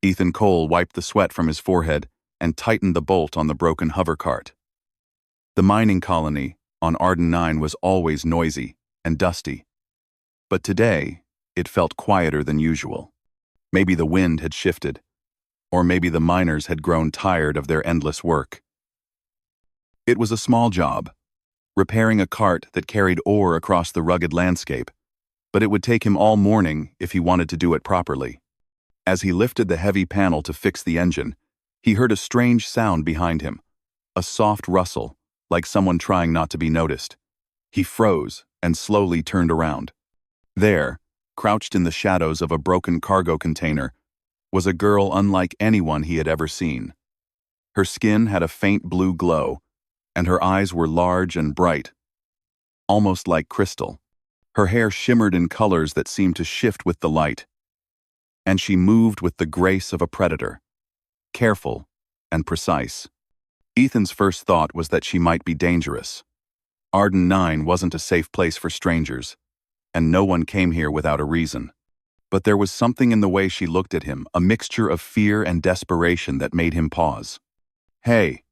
Ethan Cole wiped the sweat from his forehead and tightened the bolt on the broken hover cart. The mining colony on Arden 9 was always noisy and dusty, but today it felt quieter than usual. Maybe the wind had shifted, or maybe the miners had grown tired of their endless work. It was a small job, repairing a cart that carried ore across the rugged landscape, but it would take him all morning if he wanted to do it properly. As he lifted the heavy panel to fix the engine, he heard a strange sound behind him, a soft rustle, like someone trying not to be noticed. He froze and slowly turned around. There, crouched in the shadows of a broken cargo container, was a girl unlike anyone he had ever seen. Her skin had a faint blue glow, and her eyes were large and bright, almost like crystal. Her hair shimmered in colors that seemed to shift with the light, and she moved with the grace of a predator, careful and precise. Ethan's first thought was that she might be dangerous. Arden 9 wasn't a safe place for strangers, and no one came here without a reason. But there was something in the way she looked at him, a mixture of fear and desperation that made him pause. "Hey,"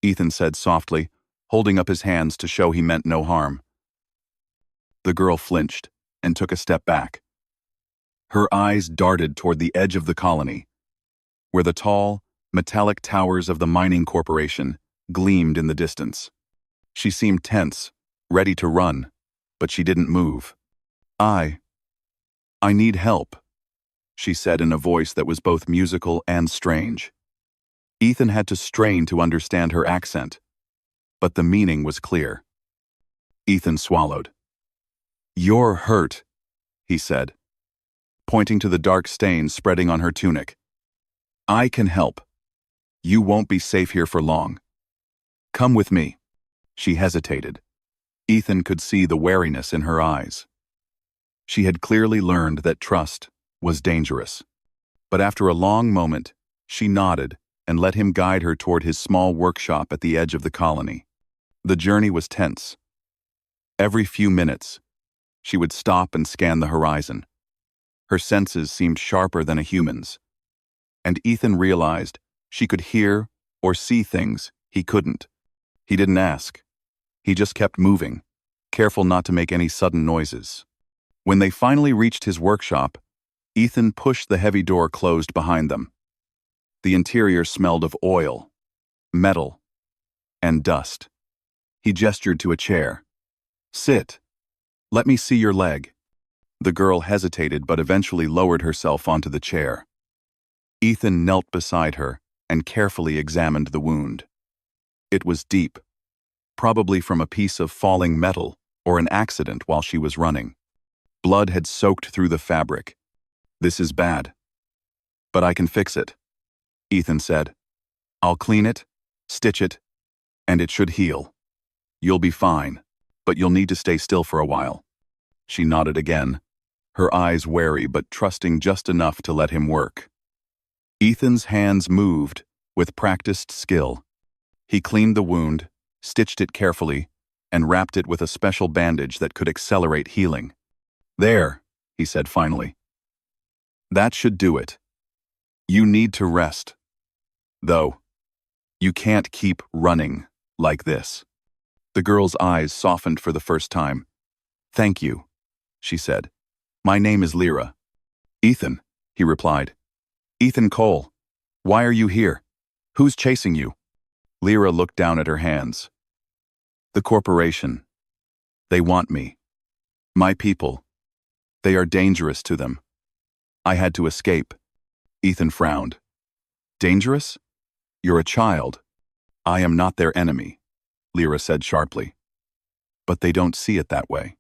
Ethan said softly, holding up his hands to show he meant no harm. The girl flinched and took a step back. Her eyes darted toward the edge of the colony, where the tall, metallic towers of the mining corporation gleamed in the distance. She seemed tense, ready to run, but she didn't move. I need help," she said in a voice that was both musical and strange. Ethan had to strain to understand her accent, but the meaning was clear. Ethan swallowed. "You're hurt," he said, pointing to the dark stains spreading on her tunic. "I can help. You won't be safe here for long. Come with me." She hesitated. Ethan could see the wariness in her eyes. She had clearly learned that trust was dangerous. But after a long moment, she nodded and let him guide her toward his small workshop at the edge of the colony. The journey was tense. Every few minutes, she would stop and scan the horizon. Her senses seemed sharper than a human's, and Ethan realized she could hear or see things he couldn't. He didn't ask. He just kept moving, careful not to make any sudden noises. When they finally reached his workshop, Ethan pushed the heavy door closed behind them. The interior smelled of oil, metal, and dust. He gestured to a chair. "Sit. Let me see your leg." The girl hesitated but eventually lowered herself onto the chair. Ethan knelt beside her and carefully examined the wound. It was deep, probably from a piece of falling metal or an accident while she was running. Blood had soaked through the fabric. "This is bad. But I can fix it," Ethan said. "I'll clean it, stitch it, and it should heal. You'll be fine, but you'll need to stay still for a while." She nodded again, her eyes wary but trusting just enough to let him work. Ethan's hands moved with practiced skill. He cleaned the wound, stitched it carefully, and wrapped it with a special bandage that could accelerate healing. "There," he said finally. "That should do it. You need to rest. Though, you can't keep running like this." The girl's eyes softened for the first time. "Thank you," she said. "My name is Lyra." "Ethan," he replied. "Ethan Cole. Why are you here? Who's chasing you?" Lyra looked down at her hands. "The corporation. They want me. My people. They are dangerous to them. I had to escape." Ethan frowned. "Dangerous? You're a child. I am not their enemy," Lyra said sharply. "But they don't see it that way."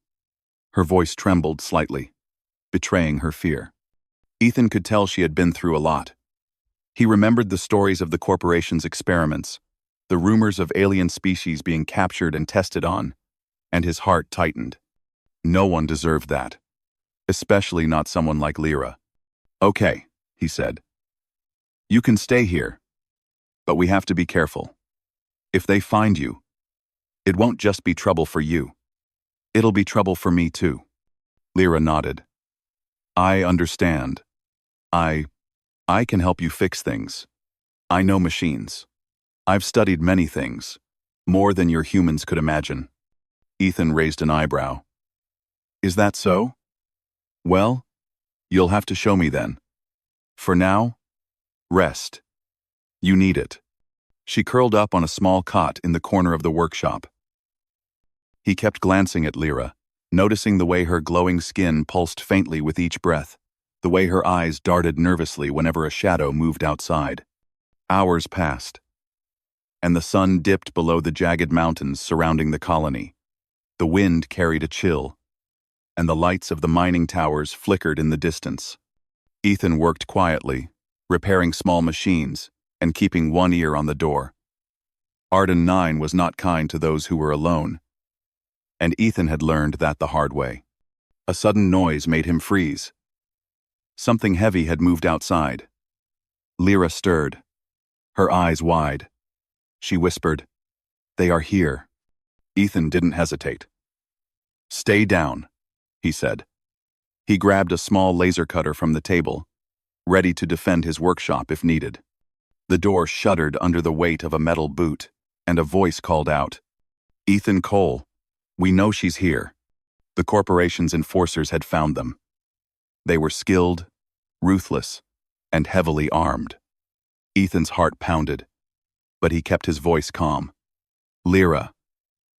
Her voice trembled slightly, betraying her fear. Ethan could tell she had been through a lot. He remembered the stories of the corporation's experiments, the rumors of alien species being captured and tested on, and his heart tightened. No one deserved that, especially not someone like Lyra. "Okay," he said. "You can stay here, but we have to be careful. If they find you, it won't just be trouble for you. It'll be trouble for me too." Lyra nodded. "I understand. I can help you fix things. I know machines. I've studied many things, more than your humans could imagine. Ethan raised an eyebrow. Is that so? Well, you'll have to show me then. For now, rest. You need it. She curled up on a small cot in the corner of the workshop. He kept glancing at Lyra, noticing the way her glowing skin pulsed faintly with each breath, the way her eyes darted nervously whenever a shadow moved outside. Hours passed, and the sun dipped below the jagged mountains surrounding the colony. The wind carried a chill, and the lights of the mining towers flickered in the distance. Ethan worked quietly, repairing small machines and keeping one ear on the door. Arden 9 was not kind to those who were alone, and Ethan had learned that the hard way. A sudden noise made him freeze. Something heavy had moved outside. Lyra stirred, her eyes wide. She whispered, "They are here." Ethan didn't hesitate. "Stay down," he said. He grabbed a small laser cutter from the table, ready to defend his workshop if needed. The door shuddered under the weight of a metal boot, and a voice called out, "Ethan Cole, we know she's here." The corporation's enforcers had found them. They were skilled, ruthless, and heavily armed. Ethan's heart pounded, but he kept his voice calm. "Lyra,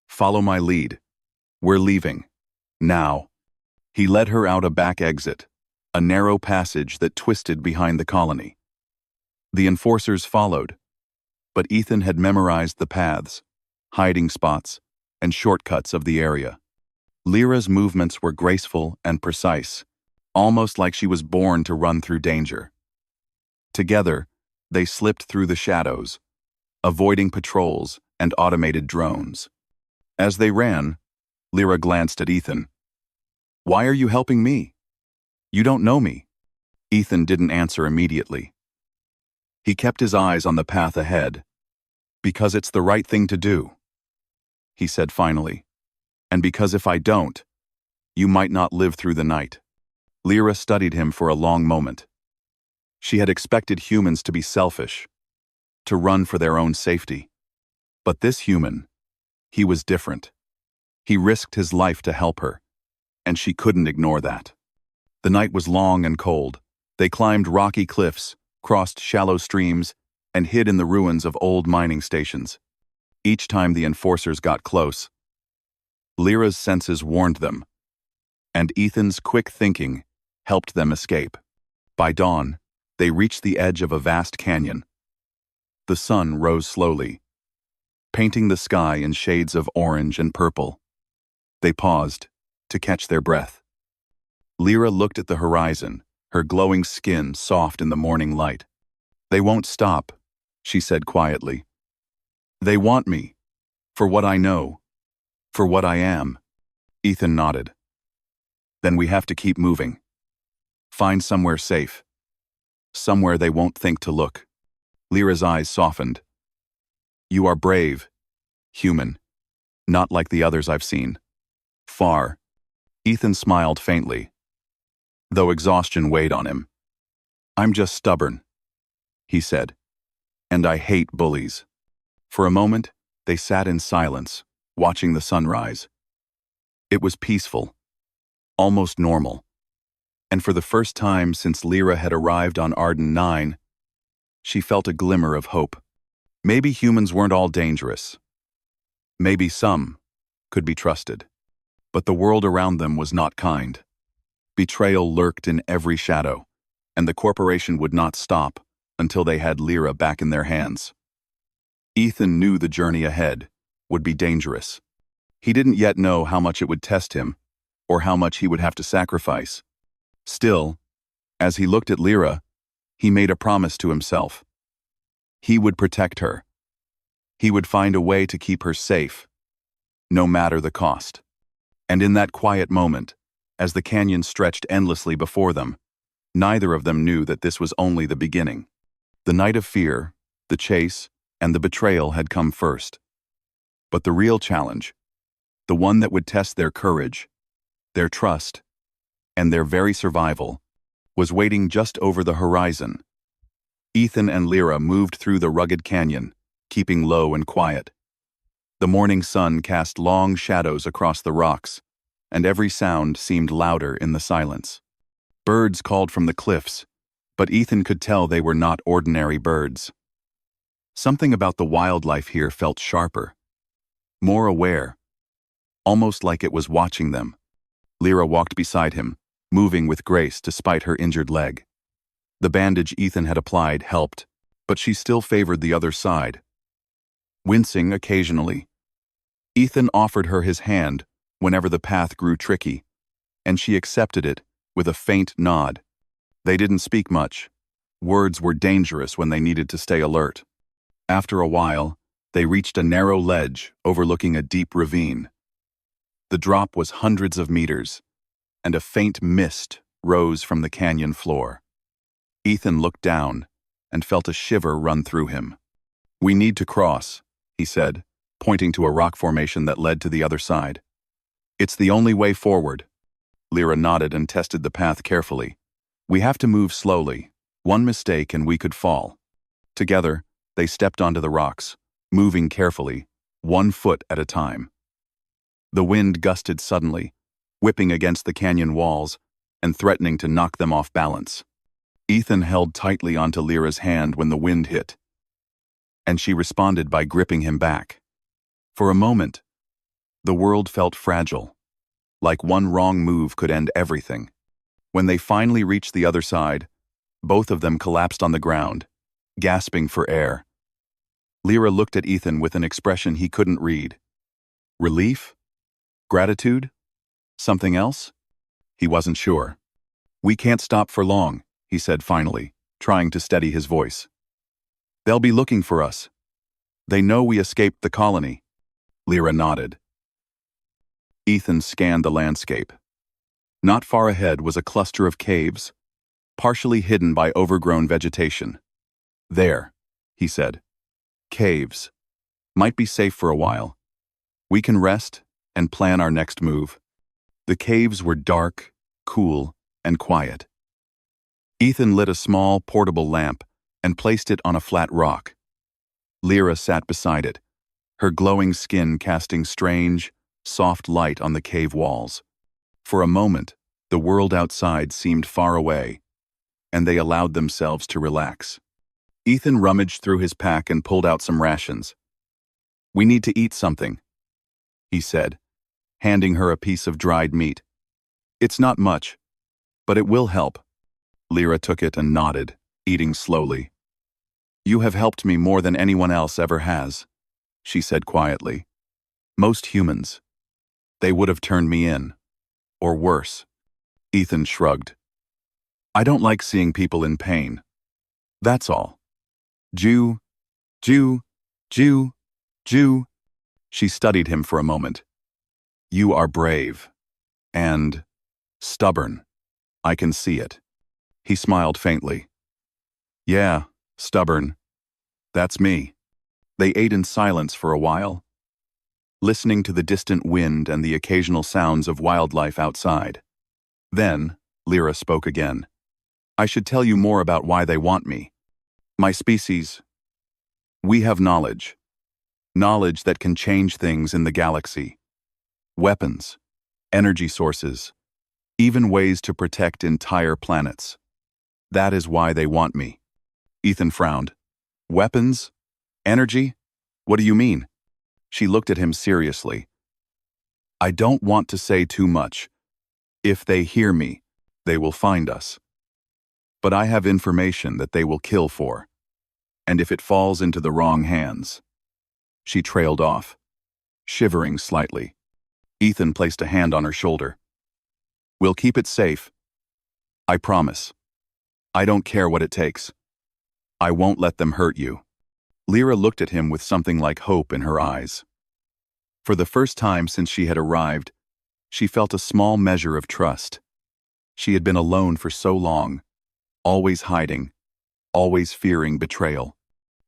follow my lead. We're leaving. Now." He led her out a back exit, a narrow passage that twisted behind the colony. The enforcers followed, but Ethan had memorized the paths, hiding spots, and shortcuts of the area. Lyra's movements were graceful and precise, almost like she was born to run through danger. Together, they slipped through the shadows, avoiding patrols and automated drones. As they ran, Lyra glanced at Ethan. "Why are you helping me? You don't know me." Ethan didn't answer immediately. He kept his eyes on the path ahead. "Because it's the right thing to do," he said finally. "And because if I don't, you might not live through the night." Lyra studied him for a long moment. She had expected humans to be selfish, to run for their own safety. But this human, he was different. He risked his life to help her, and she couldn't ignore that. The night was long and cold. They climbed rocky cliffs, crossed shallow streams, and hid in the ruins of old mining stations. Each time the enforcers got close, Lyra's senses warned them, and Ethan's quick thinking helped them escape. By dawn, they reached the edge of a vast canyon. The sun rose slowly, painting the sky in shades of orange and purple. They paused to catch their breath. Lyra looked at the horizon, her glowing skin soft in the morning light. "They won't stop," she said quietly. "They want me, for what I know, for what I am." Ethan nodded. "Then we have to keep moving. Find somewhere safe. Somewhere they won't think to look." Lyra's eyes softened. "You are brave, human, not like the others I've seen. Far." Ethan smiled faintly, though exhaustion weighed on him. "I'm just stubborn," he said, "and I hate bullies." For a moment, they sat in silence, watching the sunrise. It was peaceful, almost normal, and for the first time since Lyra had arrived on Arden 9, she felt a glimmer of hope. Maybe humans weren't all dangerous. Maybe some could be trusted. But the world around them was not kind. Betrayal lurked in every shadow, and the corporation would not stop until they had Lyra back in their hands. Ethan knew the journey ahead would be dangerous. He didn't yet know how much it would test him, or how much he would have to sacrifice. Still, as he looked at Lyra, he made a promise to himself. He would protect her. He would find a way to keep her safe, no matter the cost. And in that quiet moment, as the canyon stretched endlessly before them, neither of them knew that this was only the beginning. The night of fear, the chase, and the betrayal had come first. But the real challenge, the one that would test their courage, their trust, and their very survival, was waiting just over the horizon, Ethan and Lyra moved through the rugged canyon, keeping low and quiet. The morning sun cast long shadows across the rocks, and every sound seemed louder in the silence. Birds called from the cliffs, but Ethan could tell they were not ordinary birds. Something about the wildlife here felt sharper, more aware, almost like it was watching them. Lyra walked beside him, moving with grace despite her injured leg. The bandage Ethan had applied helped, but she still favored the other side. Wincing occasionally, Ethan offered her his hand whenever the path grew tricky, and she accepted it with a faint nod. They didn't speak much. Words were dangerous when they needed to stay alert. After a while, they reached a narrow ledge overlooking a deep ravine. The drop was hundreds of meters, and a faint mist rose from the canyon floor. Ethan looked down and felt a shiver run through him. "We need to cross," he said, pointing to a rock formation that led to the other side. "It's the only way forward." Lyra nodded and tested the path carefully. "We have to move slowly. One mistake and we could fall." Together, they stepped onto the rocks, moving carefully, 1 foot at a time. The wind gusted suddenly, whipping against the canyon walls and threatening to knock them off balance. Ethan held tightly onto Lyra's hand when the wind hit, and she responded by gripping him back. For a moment, the world felt fragile, like one wrong move could end everything. When they finally reached the other side, both of them collapsed on the ground, gasping for air. Lyra looked at Ethan with an expression he couldn't read. Relief? Gratitude? Something else? He wasn't sure. "We can't stop for long," he said finally, trying to steady his voice. "They'll be looking for us. They know we escaped the colony." Lyra nodded. Ethan scanned the landscape. Not far ahead was a cluster of caves, partially hidden by overgrown vegetation. "There," he said. "Caves. Might be safe for a while. We can rest and plan our next move." The caves were dark, cool, and quiet. Ethan lit a small, portable lamp and placed it on a flat rock. Lyra sat beside it, her glowing skin casting strange, soft light on the cave walls. For a moment, the world outside seemed far away, and they allowed themselves to relax. Ethan rummaged through his pack and pulled out some rations. "We need to eat something," he said, handing her a piece of dried meat. "It's not much, but it will help." Lyra took it and nodded, eating slowly. "You have helped me more than anyone else ever has," she said quietly. "Most humans, they would have turned me in, or worse." Ethan shrugged. "I don't like seeing people in pain. That's all." Jew, Jew, Jew, Jew. She studied him for a moment. "You are brave. And stubborn. I can see it." He smiled faintly. "Yeah, stubborn. That's me." They ate in silence for a while, listening to the distant wind and the occasional sounds of wildlife outside. Then, Lyra spoke again. "I should tell you more about why they want me. My species. We have knowledge. Knowledge that can change things in the galaxy. Weapons, energy sources, even ways to protect entire planets. That is why they want me." Ethan frowned. "Weapons? Energy? What do you mean?" She looked at him seriously. "I don't want to say too much. If they hear me, they will find us. But I have information that they will kill for. And if it falls into the wrong hands..." She trailed off, shivering slightly. Ethan placed a hand on her shoulder. "We'll keep it safe. I promise. I don't care what it takes. I won't let them hurt you." Lyra looked at him with something like hope in her eyes. For the first time since she had arrived, she felt a small measure of trust. She had been alone for so long, always hiding, always fearing betrayal.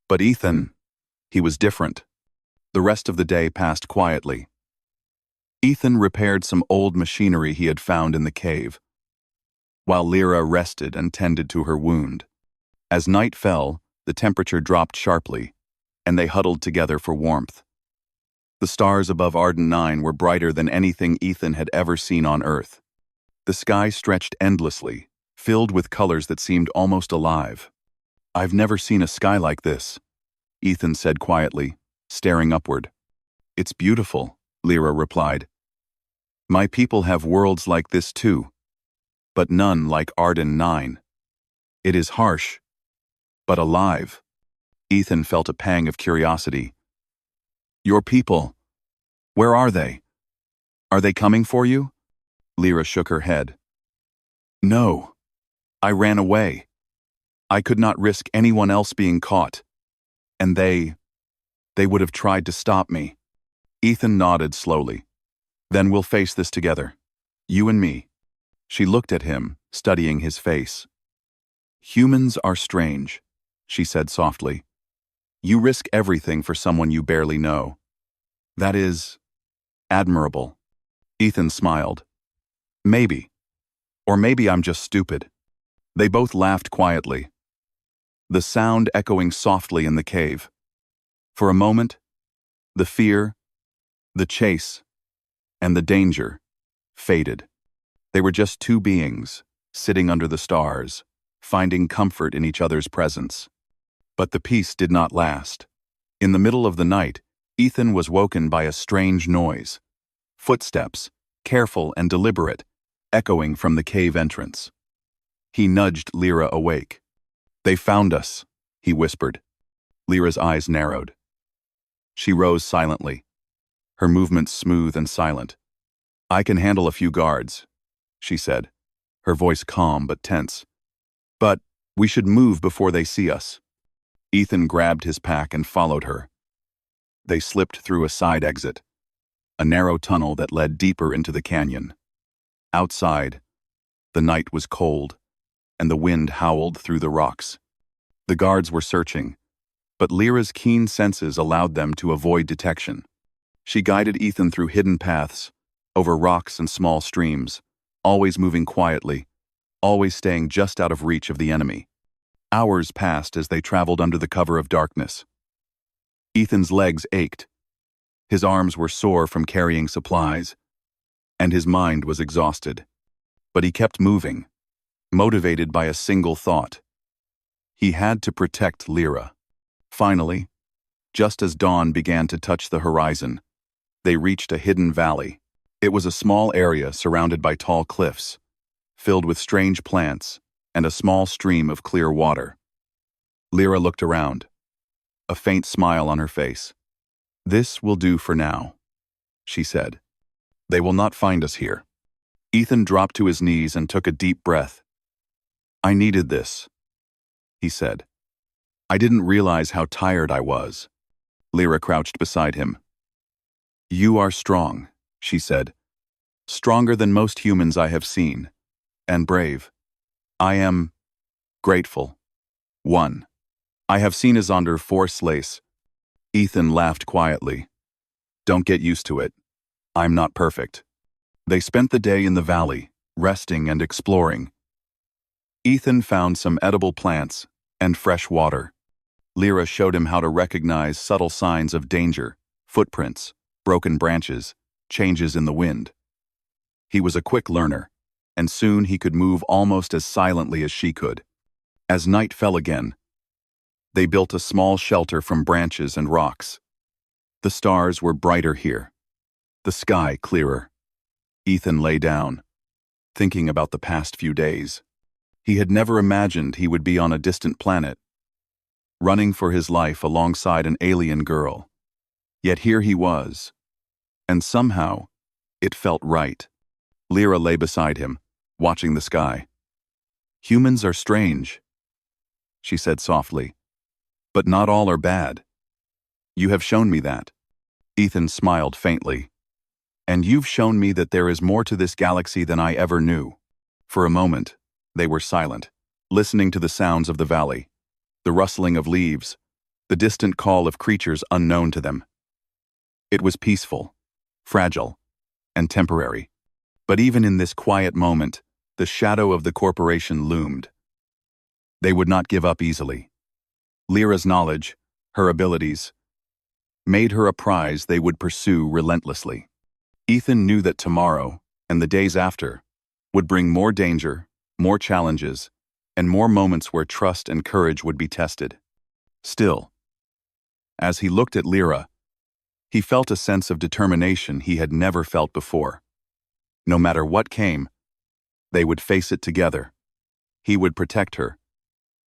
But Ethan, he was different. The rest of the day passed quietly. Ethan repaired some old machinery he had found in the cave, while Lyra rested and tended to her wound. As night fell, the temperature dropped sharply, and they huddled together for warmth. The stars above Arden 9 were brighter than anything Ethan had ever seen on Earth. The sky stretched endlessly, filled with colors that seemed almost alive. "I've never seen a sky like this," Ethan said quietly, staring upward. "It's beautiful," Lyra replied. "My people have worlds like this too, but none like Arden 9. It is harsh, but alive." Ethan felt a pang of curiosity. "Your people, where are they? Are they coming for you?" Lyra shook her head. "No. I ran away. I could not risk anyone else being caught. And they would have tried to stop me." Ethan nodded slowly. "Then we'll face this together. You and me." She looked at him, studying his face. "Humans are strange," she said softly. "You risk everything for someone you barely know. That is admirable." Ethan smiled. "Maybe. Or maybe I'm just stupid." They both laughed quietly, the sound echoing softly in the cave. For a moment, the fear, the chase, and the danger faded. They were just two beings, sitting under the stars, finding comfort in each other's presence. But the peace did not last. In the middle of the night, Ethan was woken by a strange noise. Footsteps, careful and deliberate, echoing from the cave entrance. He nudged Lyra awake. "They found us," he whispered. Lyra's eyes narrowed. She rose silently, her movements smooth and silent. "I can handle a few guards," she said, her voice calm but tense. "But we should move before they see us." Ethan grabbed his pack and followed her. They slipped through a side exit, a narrow tunnel that led deeper into the canyon. Outside, the night was cold, and the wind howled through the rocks. The guards were searching, but Lyra's keen senses allowed them to avoid detection. She guided Ethan through hidden paths, over rocks and small streams, always moving quietly, always staying just out of reach of the enemy. Hours passed as they traveled under the cover of darkness. Ethan's legs ached. His arms were sore from carrying supplies, and his mind was exhausted. But he kept moving, motivated by a single thought. He had to protect Lyra. Finally, just as dawn began to touch the horizon, they reached a hidden valley. It was a small area surrounded by tall cliffs, filled with strange plants and a small stream of clear water. Lyra looked around, a faint smile on her face. "This will do for now," she said. "They will not find us here." Ethan dropped to his knees and took a deep breath. "I needed this," he said. "I didn't realize how tired I was." Lyra crouched beside him. "You are strong," she said. "Stronger than most humans I have seen, and brave. I am grateful." 1. "I have seen Izonder force lace." Ethan laughed quietly. "Don't get used to it. I'm not perfect." They spent the day in the valley, resting and exploring. Ethan found some edible plants and fresh water. Lyra showed him how to recognize subtle signs of danger, footprints, broken branches, changes in the wind. He was a quick learner, and soon he could move almost as silently as she could. As night fell again, they built a small shelter from branches and rocks. The stars were brighter here, the sky clearer. Ethan lay down, thinking about the past few days. He had never imagined he would be on a distant planet, running for his life alongside an alien girl. Yet here he was, and somehow it felt right. Lyra lay beside him, watching the sky. "Humans are strange," she said softly, "but not all are bad. You have shown me that." Ethan smiled faintly. "And you've shown me that there is more to this galaxy than I ever knew." For a moment, they were silent, listening to the sounds of the valley, the rustling of leaves, the distant call of creatures unknown to them. It was peaceful, fragile, and temporary. But even in this quiet moment, the shadow of the corporation loomed. They would not give up easily. Lyra's knowledge, her abilities, made her a prize they would pursue relentlessly. Ethan knew that tomorrow, and the days after, would bring more danger, more challenges, and more moments where trust and courage would be tested. Still, as he looked at Lyra, he felt a sense of determination he had never felt before. No matter what came, they would face it together. He would protect her,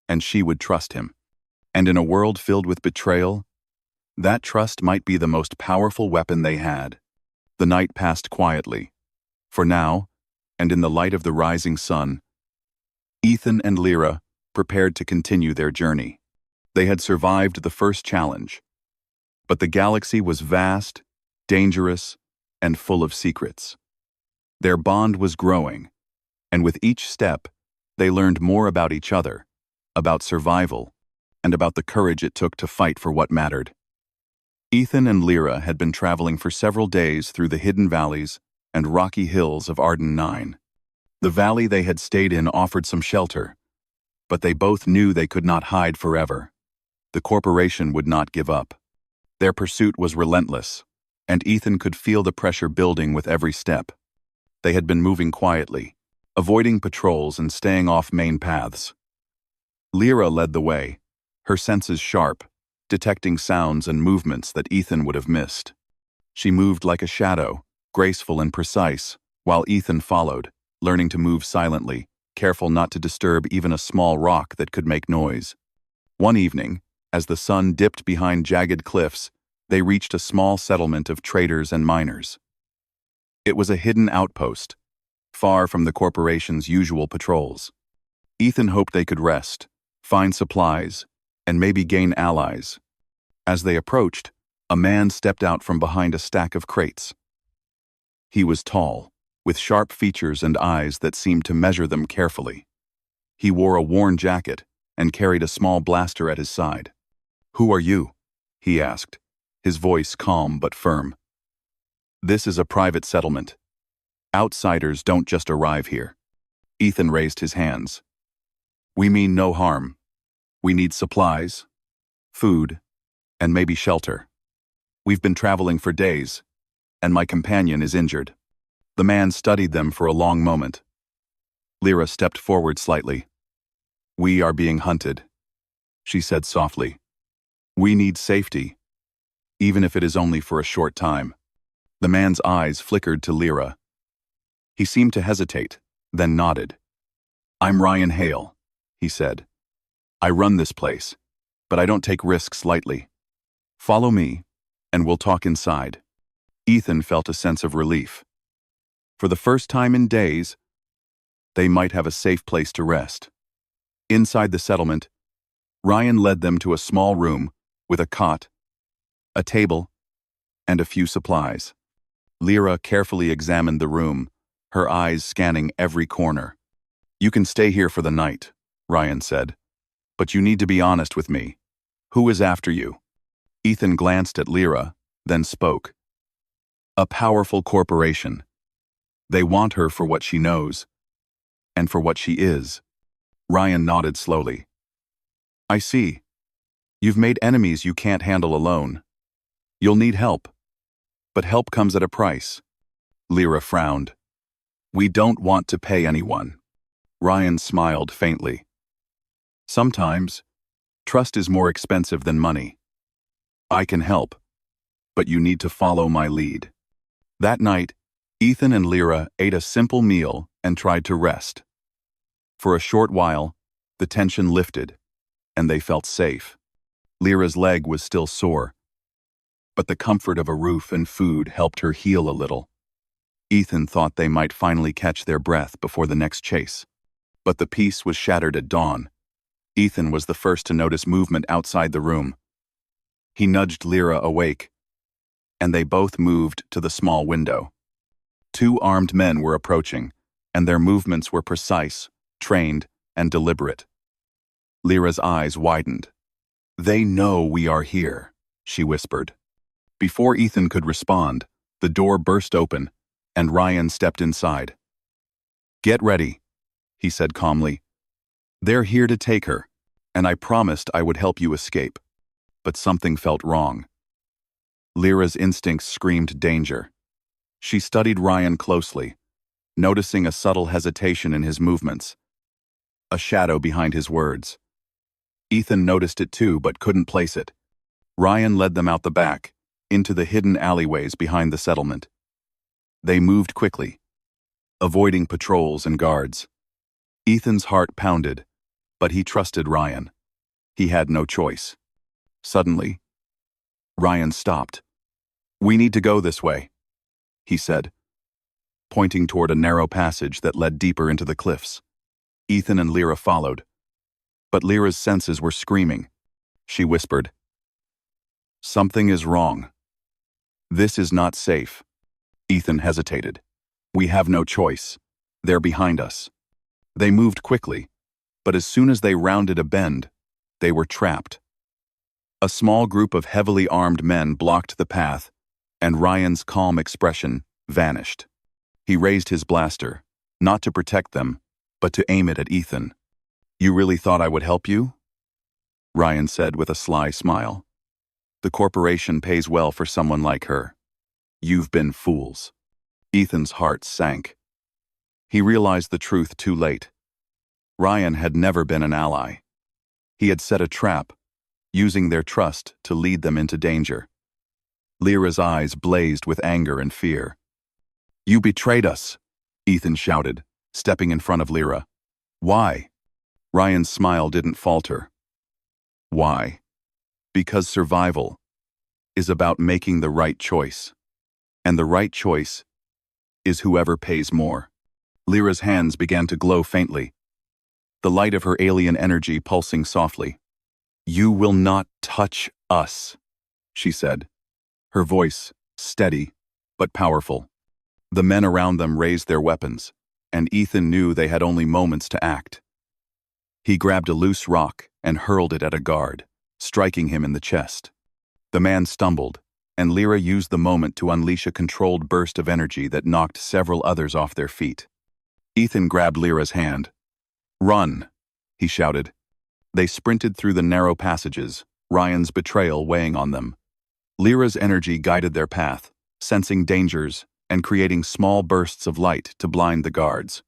and she would trust him. And in a world filled with betrayal, that trust might be the most powerful weapon they had. The night passed quietly. For now, and in the light of the rising sun, Ethan and Lyra prepared to continue their journey. They had survived the first challenge, but the galaxy was vast, dangerous, and full of secrets. Their bond was growing, and with each step, they learned more about each other, about survival, and about the courage it took to fight for what mattered. Ethan and Lyra had been traveling for several days through the hidden valleys and rocky hills of Arden 9. The valley they had stayed in offered some shelter, but they both knew they could not hide forever. The corporation would not give up. Their pursuit was relentless, and Ethan could feel the pressure building with every step. They had been moving quietly, avoiding patrols and staying off main paths. Lyra led the way, her senses sharp, detecting sounds and movements that Ethan would have missed. She moved like a shadow, graceful and precise, while Ethan followed, learning to move silently, careful not to disturb even a small rock that could make noise. One evening, as the sun dipped behind jagged cliffs, they reached a small settlement of traders and miners. It was a hidden outpost, far from the corporation's usual patrols. Ethan hoped they could rest, find supplies, and maybe gain allies. As they approached, a man stepped out from behind a stack of crates. He was tall, with sharp features and eyes that seemed to measure them carefully. He wore a worn jacket and carried a small blaster at his side. "Who are you?" he asked, his voice calm but firm. "This is a private settlement. Outsiders don't just arrive here." Ethan raised his hands. "We mean no harm. We need supplies, food, and maybe shelter. We've been traveling for days, and my companion is injured." The man studied them for a long moment. Lyra stepped forward slightly. "We are being hunted," she said softly. "We need safety, even if it is only for a short time." The man's eyes flickered to Lyra. He seemed to hesitate, then nodded. "I'm Ryan Hale," he said. "I run this place, but I don't take risks lightly. Follow me, and we'll talk inside." Ethan felt a sense of relief. For the first time in days, they might have a safe place to rest. Inside the settlement, Ryan led them to a small room with a cot, a table, and a few supplies. Lyra carefully examined the room, her eyes scanning every corner. "You can stay here for the night," Ryan said, "but you need to be honest with me. Who is after you?" Ethan glanced at Lyra, then spoke. "A powerful corporation. They want her for what she knows, and for what she is." Ryan nodded slowly. "I see. You've made enemies you can't handle alone. You'll need help. But help comes at a price." Lyra frowned. "We don't want to pay anyone." Ryan smiled faintly. "Sometimes, trust is more expensive than money. I can help, but you need to follow my lead." That night, Ethan and Lyra ate a simple meal and tried to rest. For a short while, the tension lifted, and they felt safe. Lyra's leg was still sore, but the comfort of a roof and food helped her heal a little. Ethan thought they might finally catch their breath before the next chase. But the peace was shattered at dawn. Ethan was the first to notice movement outside the room. He nudged Lyra awake, and they both moved to the small window. 2 armed men were approaching, and their movements were precise, trained, and deliberate. Lyra's eyes widened. "They know we are here," she whispered. Before Ethan could respond, the door burst open, and Ryan stepped inside. "Get ready," he said calmly. They're here to take her, and I promised I would help you escape. But something felt wrong. Lyra's instincts screamed danger. She studied Ryan closely, noticing a subtle hesitation in his movements, a shadow behind his words. Ethan noticed it too, but couldn't place it. Ryan led them out the back, into the hidden alleyways behind the settlement. They moved quickly, avoiding patrols and guards. Ethan's heart pounded, but he trusted Ryan. He had no choice. Suddenly, Ryan stopped. "We need to go this way," he said, pointing toward a narrow passage that led deeper into the cliffs. Ethan and Lyra followed, but Lyra's senses were screaming. She whispered, "Something is wrong. This is not safe." Ethan hesitated. "We have no choice. They're behind us." They moved quickly, but as soon as they rounded a bend, they were trapped. A small group of heavily armed men blocked the path, and Ryan's calm expression vanished. He raised his blaster, not to protect them, but to aim it at Ethan. "You really thought I would help you?" Ryan said with a sly smile. "The corporation pays well for someone like her. You've been fools." Ethan's heart sank. He realized the truth too late. Ryan had never been an ally. He had set a trap, using their trust to lead them into danger. Lyra's eyes blazed with anger and fear. "You betrayed us," Ethan shouted, stepping in front of Lyra. "Why?" Ryan's smile didn't falter. "Why? Because survival is about making the right choice. And the right choice is whoever pays more." Lyra's hands began to glow faintly, the light of her alien energy pulsing softly. "You will not touch us," she said, her voice steady but powerful. The men around them raised their weapons, and Ethan knew they had only moments to act. He grabbed a loose rock and hurled it at a guard, striking him in the chest. The man stumbled, and Lyra used the moment to unleash a controlled burst of energy that knocked several others off their feet. Ethan grabbed Lyra's hand. "Run," he shouted. They sprinted through the narrow passages, Ryan's betrayal weighing on them. Lyra's energy guided their path, sensing dangers and creating small bursts of light to blind the guards.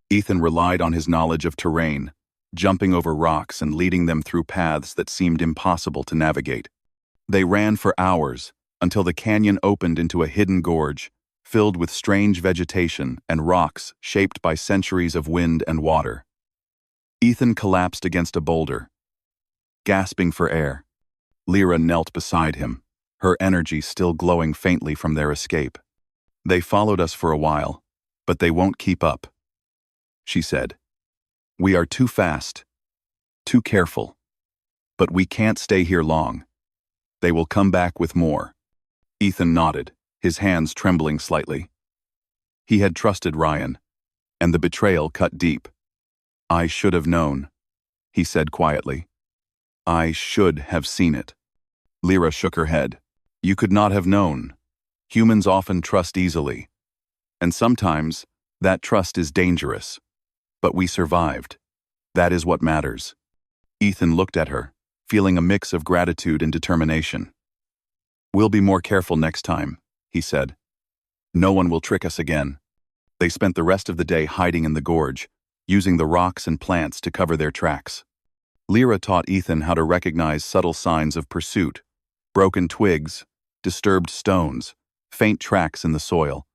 Ethan relied on his knowledge of terrain, jumping over rocks and leading them through paths that seemed impossible to navigate. They ran for hours, until the canyon opened into a hidden gorge, filled with strange vegetation and rocks shaped by centuries of wind and water. Ethan collapsed against a boulder, gasping for air. Lyra knelt beside him, her energy still glowing faintly from their escape. "They followed us for a while, but they won't keep up," she said. "We are too fast, too careful. But we can't stay here long. They will come back with more." Ethan nodded, his hands trembling slightly. He had trusted Ryan, and the betrayal cut deep. "I should have known," he said quietly. "I should have seen it." Lyra shook her head. "You could not have known. Humans often trust easily, and sometimes that trust is dangerous. But we survived. That is what matters." Ethan looked at her, feeling a mix of gratitude and determination. "We'll be more careful next time," he said. "No one will trick us again." They spent the rest of the day hiding in the gorge, using the rocks and plants to cover their tracks. Lyra taught Ethan how to recognize subtle signs of pursuit: broken twigs, disturbed stones, faint tracks in the soil.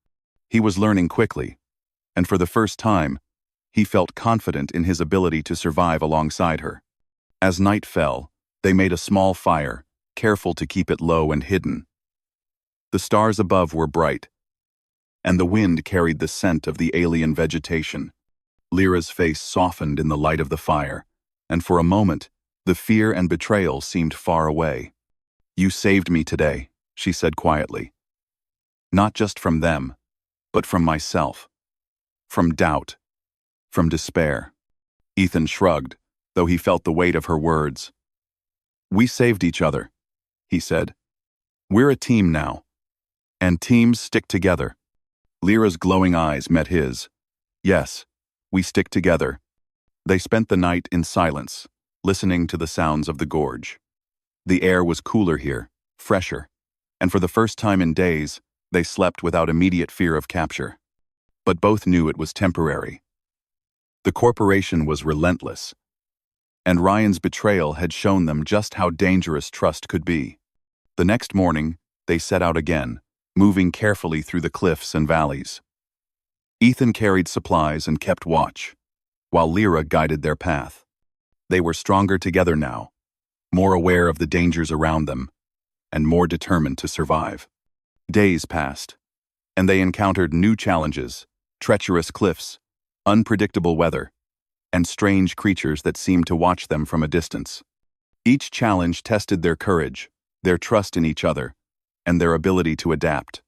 He was learning quickly, and for the first time, he felt confident in his ability to survive alongside her. As night fell, they made a small fire, careful to keep it low and hidden. The stars above were bright, and the wind carried the scent of the alien vegetation. Lyra's face softened in the light of the fire, and for a moment, the fear and betrayal seemed far away. "You saved me today," she said quietly. "Not just from them, but from myself. From doubt. From despair." Ethan shrugged, though he felt the weight of her words. "We saved each other," he said. "We're a team now, and teams stick together." Lyra's glowing eyes met his. "Yes, we stick together." They spent the night in silence, listening to the sounds of the gorge. The air was cooler here, fresher, and for the first time in days, they slept without immediate fear of capture. But both knew it was temporary. The corporation was relentless, and Ryan's betrayal had shown them just how dangerous trust could be. The next morning, they set out again, moving carefully through the cliffs and valleys. Ethan carried supplies and kept watch, while Lyra guided their path. They were stronger together now, more aware of the dangers around them, and more determined to survive. Days passed, and they encountered new challenges, treacherous cliffs, unpredictable weather, and strange creatures that seemed to watch them from a distance. Each challenge tested their courage, their trust in each other, and their ability to adapt.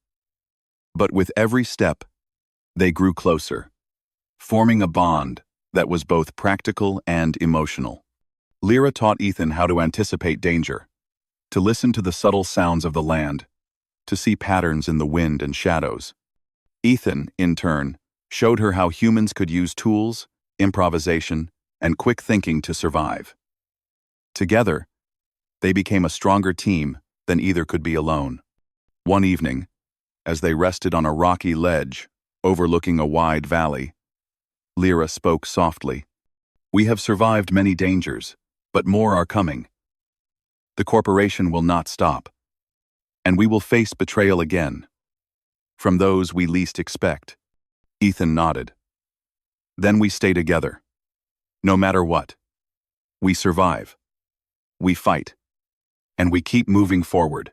But with every step, they grew closer, forming a bond that was both practical and emotional. Lyra taught Ethan how to anticipate danger, to listen to the subtle sounds of the land, to see patterns in the wind and shadows. Ethan, in turn, showed her how humans could use tools, improvisation, and quick thinking to survive. Together, they became a stronger team than either could be alone. One evening, as they rested on a rocky ledge overlooking a wide valley, Lyra spoke softly. "We have survived many dangers, but more are coming. The corporation will not stop, and we will face betrayal again, from those we least expect." Ethan nodded. "Then we stay together. No matter what. We survive. We fight. And we keep moving forward."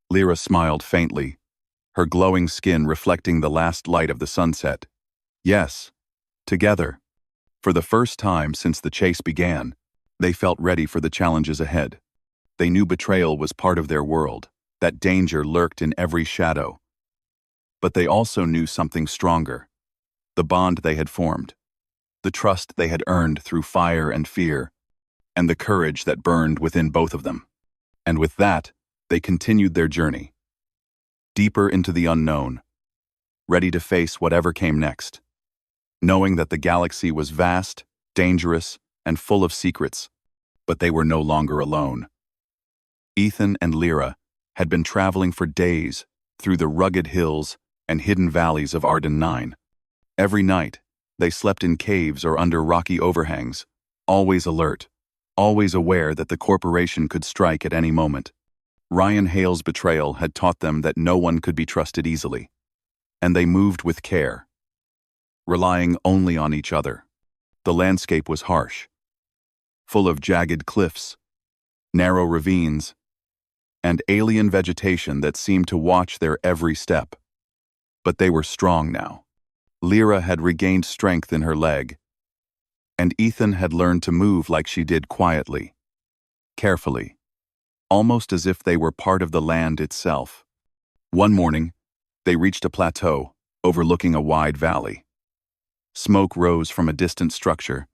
Lyra smiled faintly, her glowing skin reflecting the last light of the sunset. Yes, together. For the first time since the chase began, they felt ready for the challenges ahead. They knew betrayal was part of their world, that danger lurked in every shadow. But they also knew something stronger, the bond they had formed, the trust they had earned through fire and fear, and the courage that burned within both of them. And with that, they continued their journey, deeper into the unknown, ready to face whatever came next, knowing that the galaxy was vast, dangerous, and full of secrets, but they were no longer alone. Ethan and Lyra had been traveling for days through the rugged hills and hidden valleys of Arden 9. Every night, they slept in caves or under rocky overhangs, always alert, always aware that the corporation could strike at any moment. Ryan Hale's betrayal had taught them that no one could be trusted easily, and they moved with care, relying only on each other. The landscape was harsh, full of jagged cliffs, narrow ravines, and alien vegetation that seemed to watch their every step. But they were strong now. Lyra had regained strength in her leg, and Ethan had learned to move like she did quietly, carefully, almost as if they were part of the land itself. One morning, they reached a plateau overlooking a wide valley. Smoke rose from a distant structure,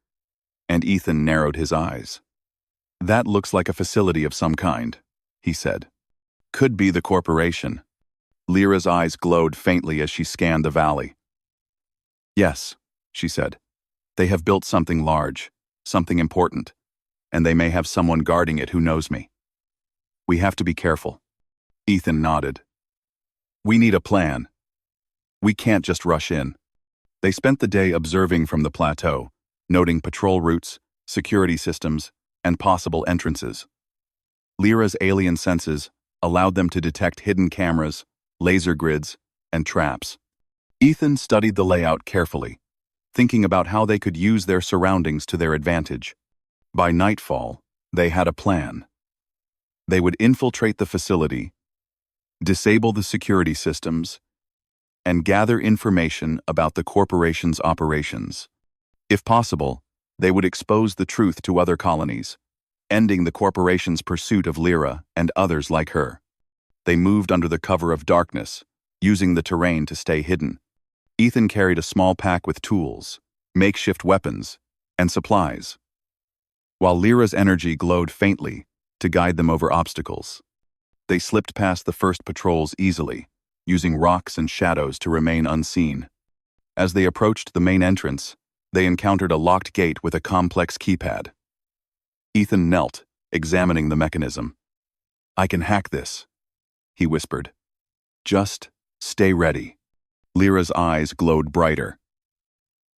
and Ethan narrowed his eyes. "That looks like a facility of some kind," he said. "Could be the corporation." Lyra's eyes glowed faintly as she scanned the valley. "Yes," she said. "They have built something large, something important, and they may have someone guarding it who knows me. We have to be careful." Ethan nodded. "We need a plan. We can't just rush in." They spent the day observing from the plateau, noting patrol routes, security systems, and possible entrances. Lyra's alien senses allowed them to detect hidden cameras, laser grids, and traps. Ethan studied the layout carefully, thinking about how they could use their surroundings to their advantage. By nightfall, they had a plan. They would infiltrate the facility, disable the security systems, and gather information about the corporation's operations. If possible, they would expose the truth to other colonies, ending the corporation's pursuit of Lyra and others like her. They moved under the cover of darkness, using the terrain to stay hidden. Ethan carried a small pack with tools, makeshift weapons, and supplies, while Lyra's energy glowed faintly to guide them over obstacles. They slipped past the first patrols easily, using rocks and shadows to remain unseen. As they approached the main entrance, They encountered a locked gate with a complex keypad. Ethan knelt, examining the mechanism. "I can hack this," he whispered. "Just stay ready." Lyra's eyes glowed brighter.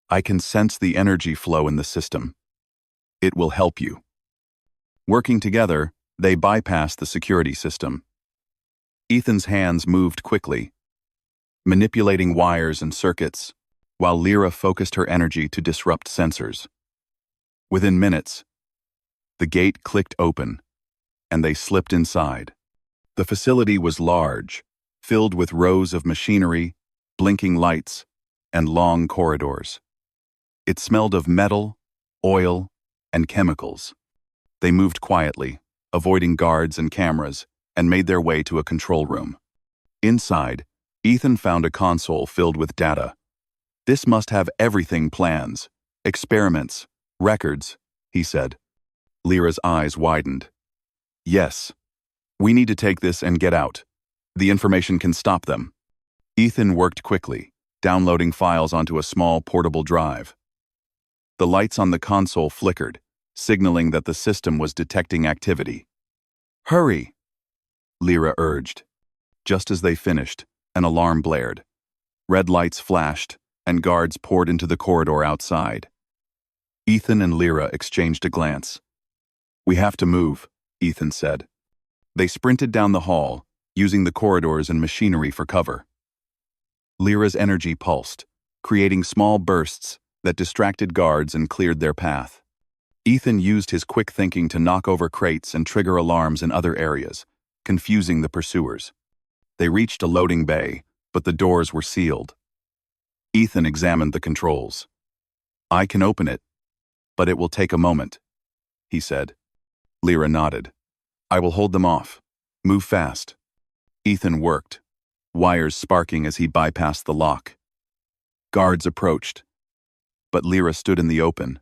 "I can sense the energy flow in the system. It will help you." Working together, they bypassed the security system. Ethan's hands moved quickly, manipulating wires and circuits, while Lyra focused her energy to disrupt sensors. Within minutes, the gate clicked open, and they slipped inside. The facility was large, filled with rows of machinery, blinking lights, and long corridors. It smelled of metal, oil, and chemicals. They moved quietly, avoiding guards and cameras, and made their way to a control room. Inside, Ethan found a console filled with data. "This must have everything: plans, experiments, records," he said. Lyra's eyes widened. "Yes. We need to take this and get out. The information can stop them." Ethan worked quickly, downloading files onto a small portable drive. The lights on the console flickered, signaling that the system was detecting activity. "Hurry!" Lyra urged. Just as they finished, an alarm blared. Red lights flashed, and guards poured into the corridor outside. Ethan and Lyra exchanged a glance. "We have to move," Ethan said. They sprinted down the hall, using the corridors and machinery for cover. Lyra's energy pulsed, creating small bursts that distracted guards and cleared their path. Ethan used his quick thinking to knock over crates and trigger alarms in other areas, confusing the pursuers. They reached a loading bay, but the doors were sealed. Ethan examined the controls. "I can open it, but it will take a moment," he said. Lyra nodded. "I will hold them off. Move fast." Ethan worked, wires sparking as he bypassed the lock. Guards approached, but Lyra stood in the open,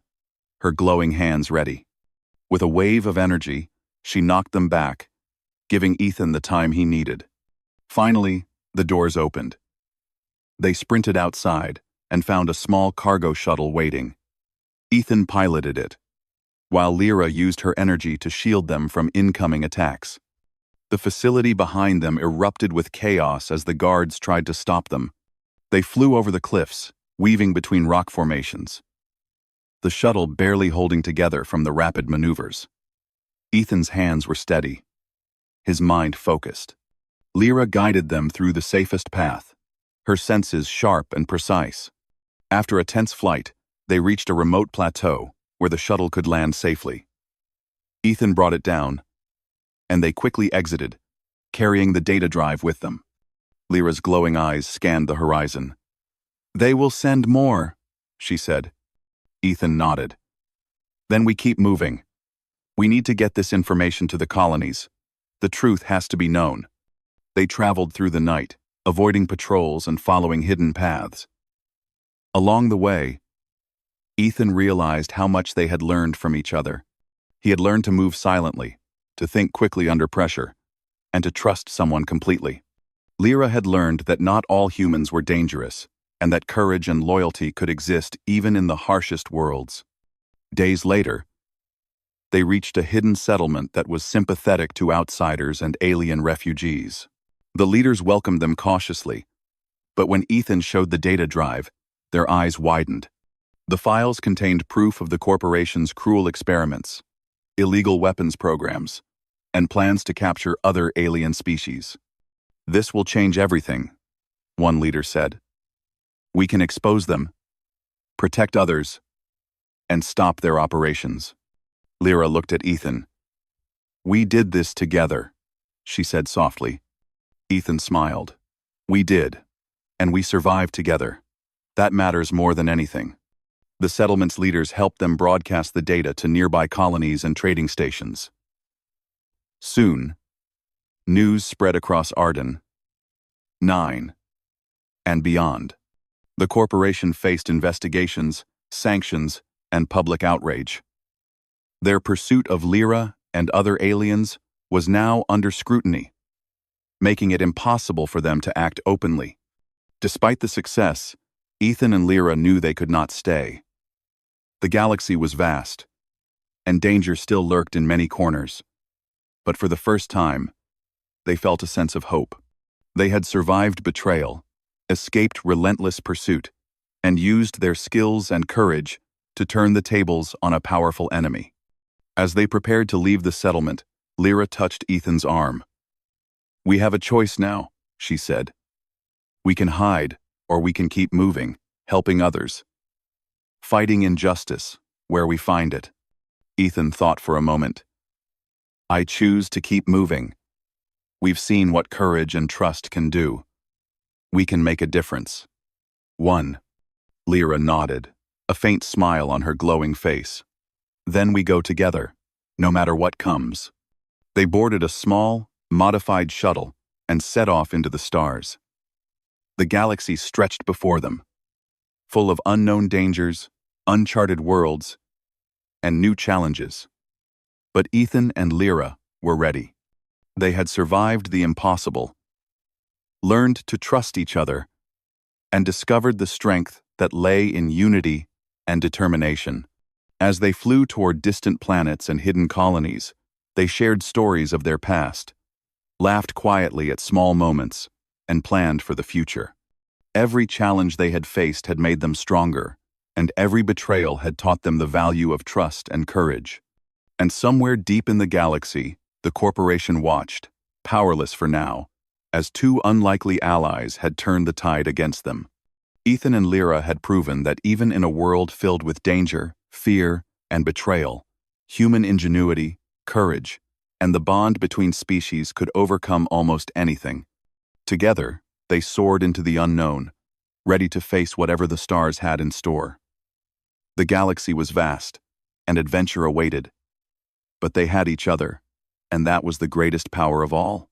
her glowing hands ready. With a wave of energy, she knocked them back, giving Ethan the time he needed. Finally, the doors opened. They sprinted outside and found a small cargo shuttle waiting. Ethan piloted it, while Lyra used her energy to shield them from incoming attacks. The facility behind them erupted with chaos as the guards tried to stop them. They flew over the cliffs, weaving between rock formations, the shuttle barely holding together from the rapid maneuvers. Ethan's hands were steady, his mind focused. Lyra guided them through the safest path, her senses sharp and precise. After a tense flight, they reached a remote plateau where the shuttle could land safely. Ethan brought it down, and they quickly exited, carrying the data drive with them. Lyra's glowing eyes scanned the horizon. "They will send more," she said. Ethan nodded. "Then we keep moving. We need to get this information to the colonies. The truth has to be known." They traveled through the night, avoiding patrols and following hidden paths. Along the way, Ethan realized how much they had learned from each other. He had learned to move silently, to think quickly under pressure, and to trust someone completely. Lyra had learned that not all humans were dangerous, and that courage and loyalty could exist even in the harshest worlds. Days later, they reached a hidden settlement that was sympathetic to outsiders and alien refugees. The leaders welcomed them cautiously, but when Ethan showed the data drive, their eyes widened. The files contained proof of the corporation's cruel experiments, illegal weapons programs, and plans to capture other alien species. "This will change everything," one leader said. "We can expose them, protect others, and stop their operations." Lyra looked at Ethan. "We did this together," she said softly. Ethan smiled. "We did, and we survived together. That matters more than anything." The settlement's leaders helped them broadcast the data to nearby colonies and trading stations. Soon, news spread across Arden, 9, and beyond. The corporation faced investigations, sanctions, and public outrage. Their pursuit of Lyra and other aliens was now under scrutiny, making it impossible for them to act openly. Despite the success, Ethan and Lyra knew they could not stay. The galaxy was vast, and danger still lurked in many corners. But for the first time, they felt a sense of hope. They had survived betrayal, escaped relentless pursuit, and used their skills and courage to turn the tables on a powerful enemy. As they prepared to leave the settlement, Lyra touched Ethan's arm. "We have a choice now," she said. "We can hide, or we can keep moving, helping others. Fighting injustice, where we find it." Ethan thought for a moment. "I choose to keep moving. We've seen what courage and trust can do. We can make a difference." "One." Lyra nodded, a faint smile on her glowing face. "Then we go together, no matter what comes." They boarded a small, modified shuttle and set off into the stars. The galaxy stretched before them, full of unknown dangers, uncharted worlds, and new challenges. But Ethan and Lyra were ready. They had survived the impossible, learned to trust each other, and discovered the strength that lay in unity and determination. As they flew toward distant planets and hidden colonies, they shared stories of their past, laughed quietly at small moments, and planned for the future. Every challenge they had faced had made them stronger, and every betrayal had taught them the value of trust and courage. And somewhere deep in the galaxy, the corporation watched, powerless for now, as two unlikely allies had turned the tide against them. Ethan and Lyra had proven that even in a world filled with danger, fear, and betrayal, human ingenuity, courage, and the bond between species could overcome almost anything. Together, they soared into the unknown, ready to face whatever the stars had in store. The galaxy was vast, and adventure awaited. But they had each other, and that was the greatest power of all.